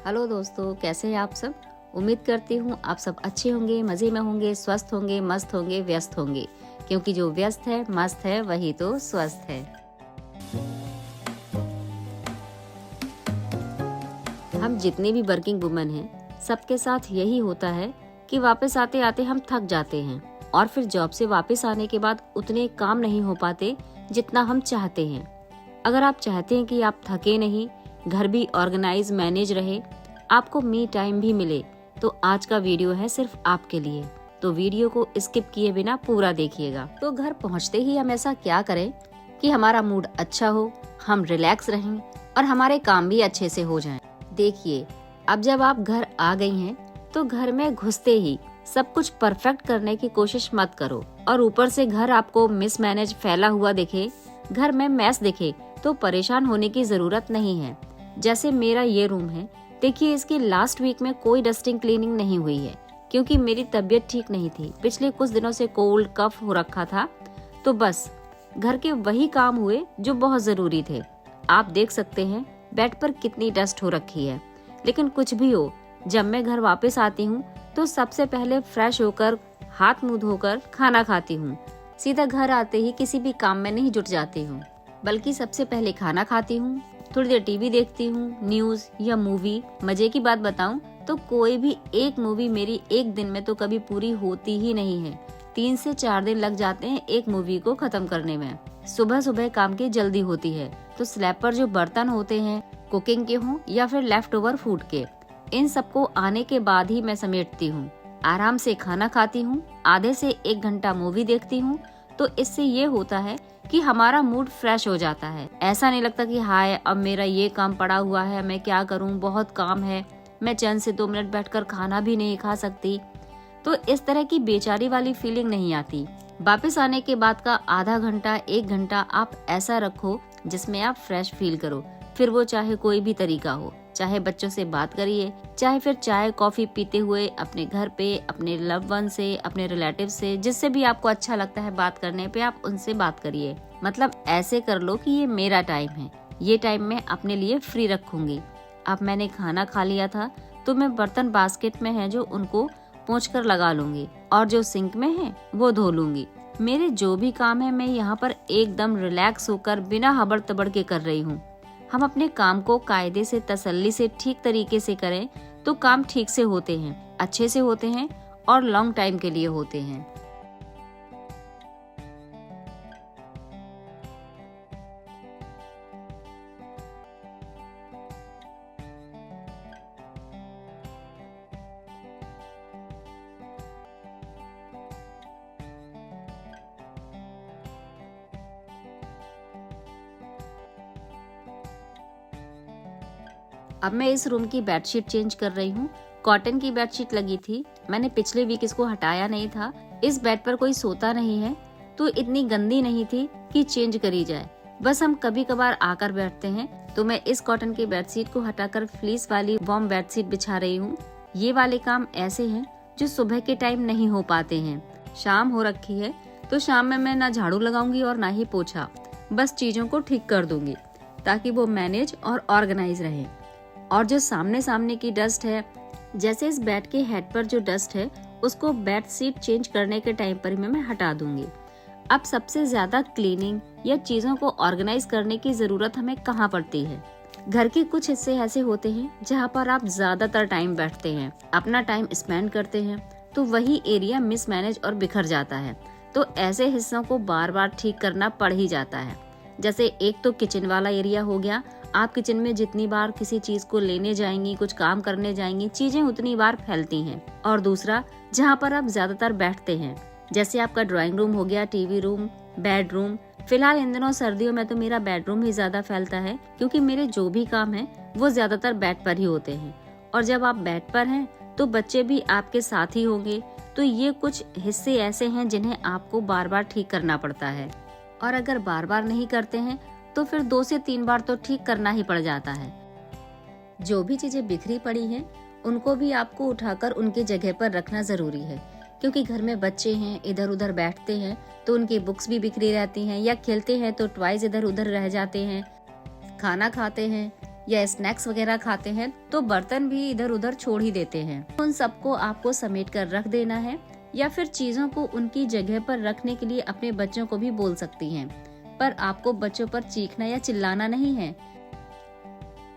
Hello दोस्तों, कैसे हैं आप सब। उम्मीद करती हूँ आप सब अच्छे होंगे, मज़े में होंगे, स्वस्थ होंगे, मस्त होंगे, व्यस्त होंगे, क्योंकि जो व्यस्त है मस्त है वही तो स्वस्थ है। हम जितने भी वर्किंग वुमेन हैं, सबके साथ यही होता है कि वापस आते आते हम थक जाते हैं और फिर जॉब से वापस आने के बाद उतने काम नहीं हो पाते जितना हम चाहते हैं। अगर आप चाहते हैं कि आप थके नहीं, घर भी ऑर्गेनाइज मैनेज रहे, आपको मी टाइम भी मिले, तो आज का वीडियो है सिर्फ आपके लिए। तो वीडियो को स्किप किए बिना पूरा देखिएगा। तो घर पहुंचते ही हम ऐसा क्या करें कि हमारा मूड अच्छा हो, हम रिलैक्स रहें और हमारे काम भी अच्छे से हो जाएं। देखिए, अब जब आप घर आ गई हैं, तो घर में घुसते ही सब कुछ परफेक्ट करने की कोशिश मत करो और ऊपर से घर आपको मिसमैनेज फैला हुआ दिखे, घर में मैस दिखे, तो परेशान होने की जरूरत नहीं है। जैसे मेरा ये रूम है, देखिए इसकी लास्ट वीक में कोई डस्टिंग क्लीनिंग नहीं हुई है क्योंकि मेरी तबीयत ठीक नहीं थी। पिछले कुछ दिनों से कोल्ड कफ हो रखा था, तो बस घर के वही काम हुए जो बहुत जरूरी थे। आप देख सकते हैं बेड पर कितनी डस्ट हो रखी है, लेकिन कुछ भी हो, जब मैं घर वापस आती हूँ तो सबसे पहले फ्रेश होकर हाथ मुंह धोकर खाना खाती हूँ। सीधा घर आते ही किसी भी काम में नहीं जुट जाती हूँ, बल्कि सबसे पहले खाना खाती हूँ, थोड़ी देर टीवी देखती हूँ, न्यूज या मूवी। मजे की बात बताऊं तो कोई भी एक मूवी मेरी एक दिन में तो कभी पूरी होती ही नहीं है। 3 से 4 दिन लग जाते हैं एक मूवी को खत्म करने में। सुबह सुबह काम की जल्दी होती है, तो स्लैब पर जो बर्तन होते हैं, कुकिंग के हों या फिर लेफ्ट ओवर फूड के, इन सबको आने के बाद ही मैं समेटती हूँ। आराम से खाना खाती हूँ, आधे से 1 घंटा मूवी देखती हूँ। तो इससे ये होता है कि हमारा मूड फ्रेश हो जाता है। ऐसा नहीं लगता कि हाय अब मेरा ये काम पड़ा हुआ है, मैं क्या करूं, बहुत काम है, मैं चैन से 2 मिनट बैठकर खाना भी नहीं खा सकती। तो इस तरह की बेचारी वाली फीलिंग नहीं आती। वापस आने के बाद का आधा घंटा 1 घंटा आप ऐसा रखो जिसमें आप फ्रेश फील करो। फिर वो चाहे कोई भी तरीका हो, चाहे बच्चों से बात करिए, चाहे फिर चाय कॉफी पीते हुए अपने घर पे, अपने लव वन से, अपने रिलेटिव से, जिससे भी आपको अच्छा लगता है बात करने पे, आप उनसे बात करिए। मतलब ऐसे कर लो कि ये मेरा टाइम है, ये टाइम मैं अपने लिए फ्री रखूंगी। अब मैंने खाना खा लिया था तो मैं बर्तन बास्केट में है जो उनको पोंछ कर लगा लूंगी और जो सिंक में है वो धो लूंगी। मेरे जो भी काम है मैं यहाँ पर एकदम रिलैक्स होकर बिना हबड़ तबड़ के कर रही हूँ। हम अपने काम को कायदे से, तसल्ली से, ठीक तरीके से करें तो काम ठीक से होते हैं, अच्छे से होते हैं और लॉन्ग टाइम के लिए होते हैं। अब मैं इस रूम की बेडशीट चेंज कर रही हूँ। कॉटन की बेडशीट लगी थी, मैंने पिछले वीक इसको हटाया नहीं था। इस बेड पर कोई सोता नहीं है, तो इतनी गंदी नहीं थी कि चेंज करी जाए। बस हम कभी कभार आकर बैठते हैं, तो मैं इस कॉटन की बेडशीट को हटाकर फ्लीस वाली वार्म बेडशीट बिछा रही हूँ। ये वाले काम ऐसे हैं जो सुबह के टाइम नहीं हो पाते हैं। शाम हो रखी है, तो शाम में मैं ना झाड़ू लगाऊंगी और ना ही पोछा, बस चीजों को ठीक कर दूंगी ताकि वो मैनेज और ऑर्गेनाइज रहे। और जो सामने सामने की डस्ट है, जैसे इस बेड के हेड पर जो डस्ट है, उसको बेड सीट चेंज करने के टाइम पर मैं हटा दूंगी। अब सबसे ज्यादा क्लीनिंग या चीजों को ऑर्गेनाइज करने की जरूरत हमें कहाँ पड़ती है। घर के कुछ हिस्से ऐसे होते हैं जहाँ पर आप ज्यादातर टाइम बैठते हैं, अपना टाइम स्पेंड करते हैं, तो वही एरिया मिसमैनेज और बिखर जाता है। तो ऐसे हिस्सों को बार बार ठीक करना पड़ ही जाता है। जैसे एक तो किचन वाला एरिया हो गया। आप किचन में जितनी बार किसी चीज को लेने जाएंगी, कुछ काम करने जाएंगी, चीजें उतनी बार फैलती हैं। और दूसरा, जहाँ पर आप ज्यादातर बैठते हैं, जैसे आपका ड्राइंग रूम हो गया, टीवी रूम, बेडरूम। फिलहाल इन दिनों सर्दियों में तो मेरा बेडरूम ही ज्यादा फैलता है, क्योंकि मेरे जो भी काम है वो ज्यादातर बेड पर ही होते हैं। और जब आप बेड पर हैं तो बच्चे भी आपके साथ ही होंगे। तो ये कुछ हिस्से ऐसे हैं जिन्हें आपको बार बार ठीक करना पड़ता है। और अगर बार बार नहीं करते हैं तो फिर 2 से 3 बार तो ठीक करना ही पड़ जाता है। जो भी चीजें बिखरी पड़ी हैं, उनको भी आपको उठाकर उनकी जगह पर रखना जरूरी है, क्योंकि घर में बच्चे हैं, इधर उधर बैठते हैं तो उनकी बुक्स भी बिखरी रहती हैं, या खेलते हैं तो टॉयज इधर उधर रह जाते हैं। खाना खाते हैं या स्नैक्स वगैरह खाते हैं तो बर्तन भी इधर उधर छोड़ ही देते हैं। उन सबको आपको समेट कर रख देना है, या फिर चीजों को उनकी जगह पर रखने के लिए अपने बच्चों को भी बोल सकती हैं, पर आपको बच्चों पर चीखना या चिल्लाना नहीं है।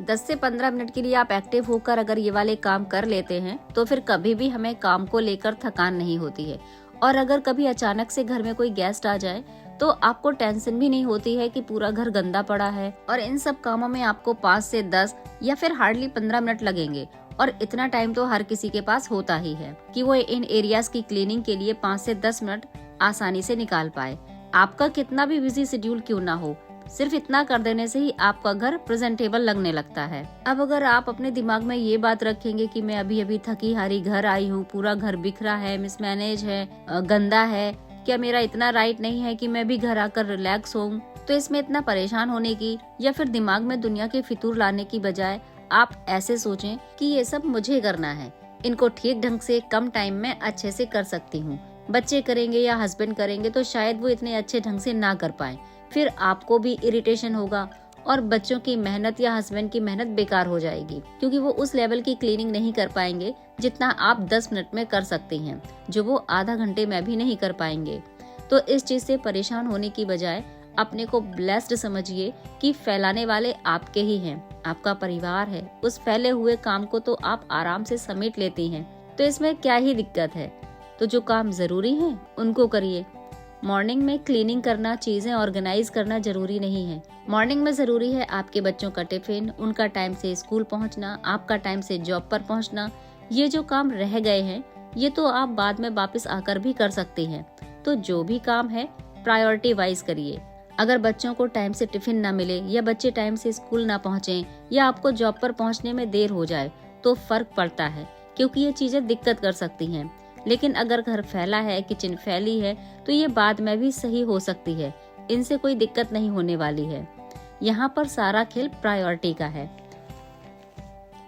10 से 15 मिनट के लिए आप एक्टिव होकर अगर ये वाले काम कर लेते हैं तो फिर कभी भी हमें काम को लेकर थकान नहीं होती है। और अगर कभी अचानक से घर में कोई गेस्ट आ जाए तो आपको टेंशन भी नहीं होती है कि पूरा घर गंदा पड़ा है। और इन सब कामों में आपको 5 से 10 या फिर हार्डली 15 मिनट लगेंगे, और इतना टाइम तो हर किसी के पास होता ही है कि वो इन एरियाज की क्लीनिंग के लिए 5 से 10 मिनट आसानी से निकाल पाए। आपका कितना भी बिजी शेड्यूल क्यों ना हो, सिर्फ इतना कर देने से ही आपका घर प्रेजेंटेबल लगने लगता है। अब अगर आप अपने दिमाग में ये बात रखेंगे कि मैं अभी अभी थकी हारी घर आई हूँ, पूरा घर बिखरा है, मिसमैनेज है, गंदा है, क्या मेरा इतना राइट नहीं है कि मैं भी घर आकर रिलैक्स होऊं, तो इसमें इतना परेशान होने की या फिर दिमाग में दुनिया के फितूर लाने की बजाय आप ऐसे सोचें कि ये सब मुझे करना है, इनको ठीक ढंग से कम टाइम में अच्छे से कर सकती हूँ। बच्चे करेंगे या हस्बैंड करेंगे तो शायद वो इतने अच्छे ढंग से ना कर पाए, फिर आपको भी इरिटेशन होगा और बच्चों की मेहनत या हस्बैंड की मेहनत बेकार हो जाएगी, क्योंकि वो उस लेवल की क्लीनिंग नहीं कर पाएंगे जितना आप 10 मिनट में कर सकती हैं, जो वो आधा घंटे में भी नहीं कर पाएंगे। तो इस चीज से परेशान होने की बजाय अपने को ब्लेस्ड समझिए कि फैलाने वाले आपके ही हैं, आपका परिवार है। उस फैले हुए काम को तो आप आराम से समेट लेती हैं, तो इसमें क्या ही दिक्कत है। तो जो काम जरूरी है उनको करिए। मॉर्निंग में क्लीनिंग करना, चीजें ऑर्गेनाइज करना जरूरी नहीं है। मॉर्निंग में जरूरी है आपके बच्चों का टिफिन, उनका टाइम से स्कूल पहुंचना, आपका टाइम से जॉब पर पहुंचना। ये जो काम रह गए हैं ये तो आप बाद में वापस आकर भी कर सकती हैं। तो जो भी काम है प्रायोरिटी वाइज करिए। अगर बच्चों को टाइम से टिफिन ना मिले या बच्चे टाइम से स्कूल ना पहुंचे या आपको जॉब पर पहुंचने में देर हो जाए तो फर्क पड़ता है, क्योंकि ये चीजें दिक्कत कर सकती हैं। लेकिन अगर घर फैला है, किचन फैली है, तो ये बाद में भी सही हो सकती है, इनसे कोई दिक्कत नहीं होने वाली है। यहाँ पर सारा खेल प्रायोरिटी का है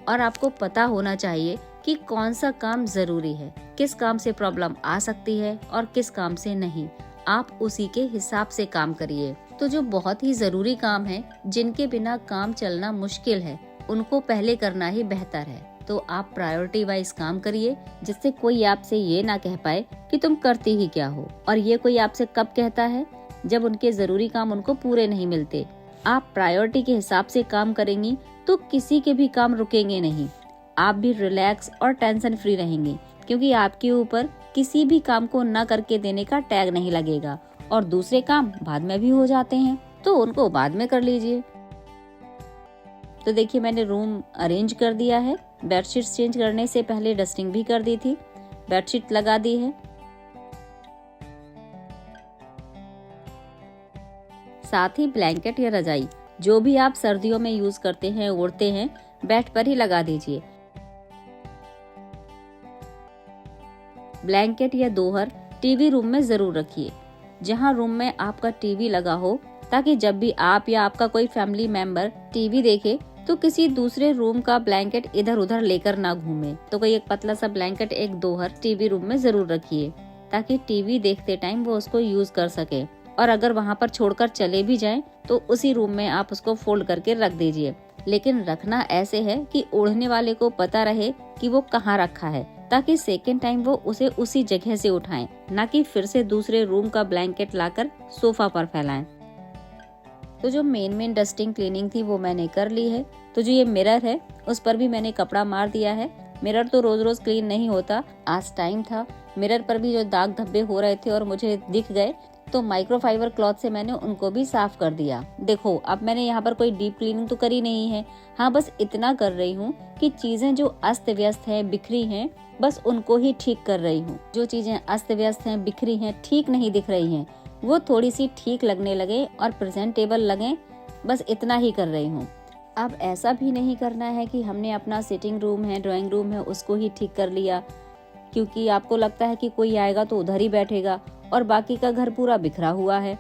और आपको पता होना चाहिए कि कौन सा काम जरूरी है, किस काम से प्रॉब्लम आ सकती है और किस काम से नहीं। आप उसी के हिसाब से काम करिए। तो जो बहुत ही जरूरी काम है, जिनके बिना काम चलना मुश्किल है, उनको पहले करना ही बेहतर है। तो आप प्रायोरिटी वाइज काम करिए, जिससे कोई आपसे ये ना कह पाए कि तुम करती ही क्या हो। और ये कोई आपसे कब कहता है? जब उनके जरूरी काम उनको पूरे नहीं मिलते। आप प्रायोरिटी के हिसाब से काम करेंगी तो किसी के भी काम रुकेंगे नहीं। आप भी रिलैक्स और टेंशन फ्री रहेंगी, क्योंकि आपके ऊपर किसी भी काम को न करके देने का टैग नहीं लगेगा। और दूसरे काम बाद में भी हो जाते हैं तो उनको बाद में कर लीजिए। तो देखिए, मैंने रूम अरेंज कर दिया है। बेडशीट चेंज करने से पहले डस्टिंग भी कर दी थी, बेडशीट लगा दी है। साथ ही ब्लैंकेट या रजाई जो भी आप सर्दियों में यूज करते हैं, ओढ़ते हैं, बेड पर ही लगा दीजिए। ब्लैंकेट या दोहर टीवी रूम में जरूर रखिए, जहां रूम में आपका टीवी लगा हो, ताकि जब भी आप या आपका कोई फैमिली मेंबर टीवी देखे तो किसी दूसरे रूम का ब्लैंकेट इधर उधर लेकर ना घूमे। तो कोई एक पतला सा ब्लैंकेट, एक दोहर टीवी रूम में जरूर रखिए, ताकि टीवी देखते टाइम वो उसको यूज कर सके। और अगर वहाँ पर छोड़कर चले भी जाएं तो उसी रूम में आप उसको फोल्ड करके रख दीजिए। लेकिन रखना ऐसे है कि ओढ़ने वाले को पता रहे कि वो कहाँ रखा है, ताकि सेकेंड टाइम वो उसे उसी जगह से उठाएं, ना कि फिर से दूसरे रूम का ब्लैंकेट लाकर सोफा पर फैलाएं। तो जो मेन डस्टिंग क्लीनिंग थी वो मैंने कर ली है। तो जो ये मिरर है उस पर भी मैंने कपड़ा मार दिया है। मिरर तो रोज रोज क्लीन नहीं होता, आज टाइम था। मिरर पर भी जो दाग धब्बे हो रहे थे और मुझे दिख गए, तो माइक्रोफाइबर क्लॉथ से मैंने उनको भी साफ कर दिया। देखो, अब मैंने यहाँ पर कोई डीप क्लीनिंग तो करी नहीं है। हाँ, बस इतना कर रही हूँ कि चीजें जो अस्त व्यस्त हैं, बिखरी हैं, बस उनको ही ठीक कर रही हूँ। जो चीजें अस्त व्यस्त हैं, बिखरी हैं, ठीक नहीं दिख रही हैं, वो थोड़ी सी ठीक लगने लगे और प्रेजेंटेबल लगे, बस इतना ही कर रही हूँ। अब ऐसा भी नहीं करना है कि हमने अपना सिटिंग रूम है, ड्राइंग रूम है, उसको ही ठीक कर लिया, क्योंकि आपको लगता है कि कोई आएगा तो उधर ही बैठेगा और बाकी का घर पूरा बिखरा हुआ है।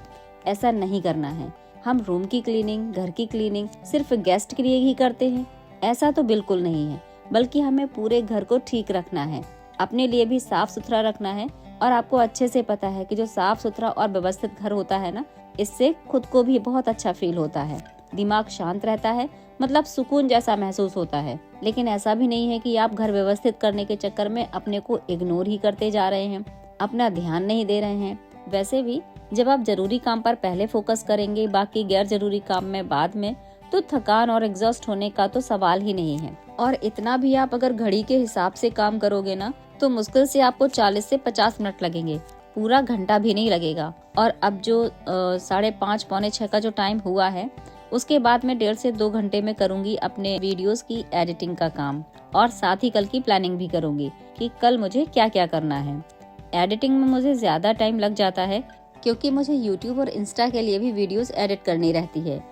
ऐसा नहीं करना है। हम रूम की क्लीनिंग, घर की क्लीनिंग सिर्फ गेस्ट के लिए ही करते हैं, ऐसा तो बिल्कुल नहीं है। बल्कि हमें पूरे घर को ठीक रखना है, अपने लिए भी साफ सुथरा रखना है। और आपको अच्छे से पता है कि जो साफ सुथरा और व्यवस्थित घर होता है ना, इससे खुद को भी बहुत अच्छा फील होता है, दिमाग शांत रहता है, मतलब सुकून जैसा महसूस होता है। लेकिन ऐसा भी नहीं है कि आप घर व्यवस्थित करने के चक्कर में अपने को इग्नोर ही करते जा रहे हैं, अपना ध्यान नहीं दे रहे हैं। वैसे भी जब आप जरूरी काम पर पहले फोकस करेंगे, बाकी गैर जरूरी काम में बाद में, तो थकान और एग्जॉस्ट होने का तो सवाल ही नहीं है। और इतना भी आप अगर घड़ी के हिसाब से काम करोगे ना, तो मुश्किल से आपको 40 से 50 मिनट लगेंगे, पूरा घंटा भी नहीं लगेगा। और अब जो 5:30 पौने 6 का जो टाइम हुआ है, उसके बाद मैं 1.5 से 2 घंटे में करूंगी अपने वीडियोस की एडिटिंग का काम, और साथ ही कल की प्लानिंग भी करूंगी कि कल मुझे क्या क्या करना है। एडिटिंग में मुझे ज्यादा टाइम लग जाता है क्योंकि मुझे यूट्यूब और इंस्टा के लिए भी वीडियोस एडिट करनी रहती है।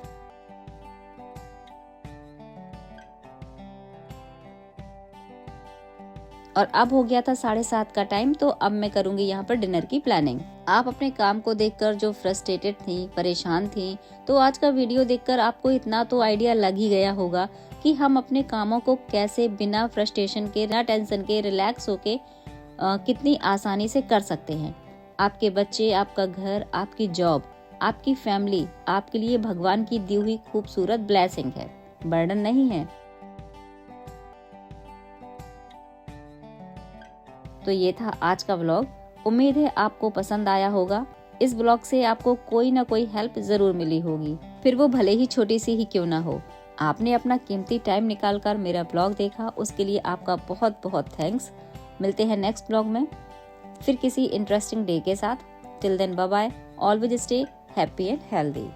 और अब हो गया था 7:30 का टाइम, तो अब मैं करूंगी यहाँ पर डिनर की प्लानिंग। आप अपने काम को देखकर जो फ्रस्ट्रेटेड थी, परेशान थी, तो आज का वीडियो देखकर आपको इतना तो आइडिया लग ही गया होगा कि हम अपने कामों को कैसे बिना फ्रस्ट्रेशन के, बिना टेंशन के, रिलैक्स होके कितनी आसानी से कर सकते हैं। आपके बच्चे, आपका घर, आपकी जॉब, आपकी फैमिली आपके लिए भगवान की दी हुई खूबसूरत ब्लेसिंग है, बर्डन नहीं है। तो ये था आज का व्लॉग। उम्मीद है आपको पसंद आया होगा। इस व्लॉग से आपको कोई ना कोई हेल्प जरूर मिली होगी, फिर वो भले ही छोटी सी ही क्यों ना हो। आपने अपना कीमती टाइम निकालकर मेरा व्लॉग देखा, उसके लिए आपका बहुत बहुत थैंक्स। मिलते हैं नेक्स्ट व्लॉग में फिर किसी इंटरेस्टिंग डे के साथ। Till then bye bye, always stay happy and healthy.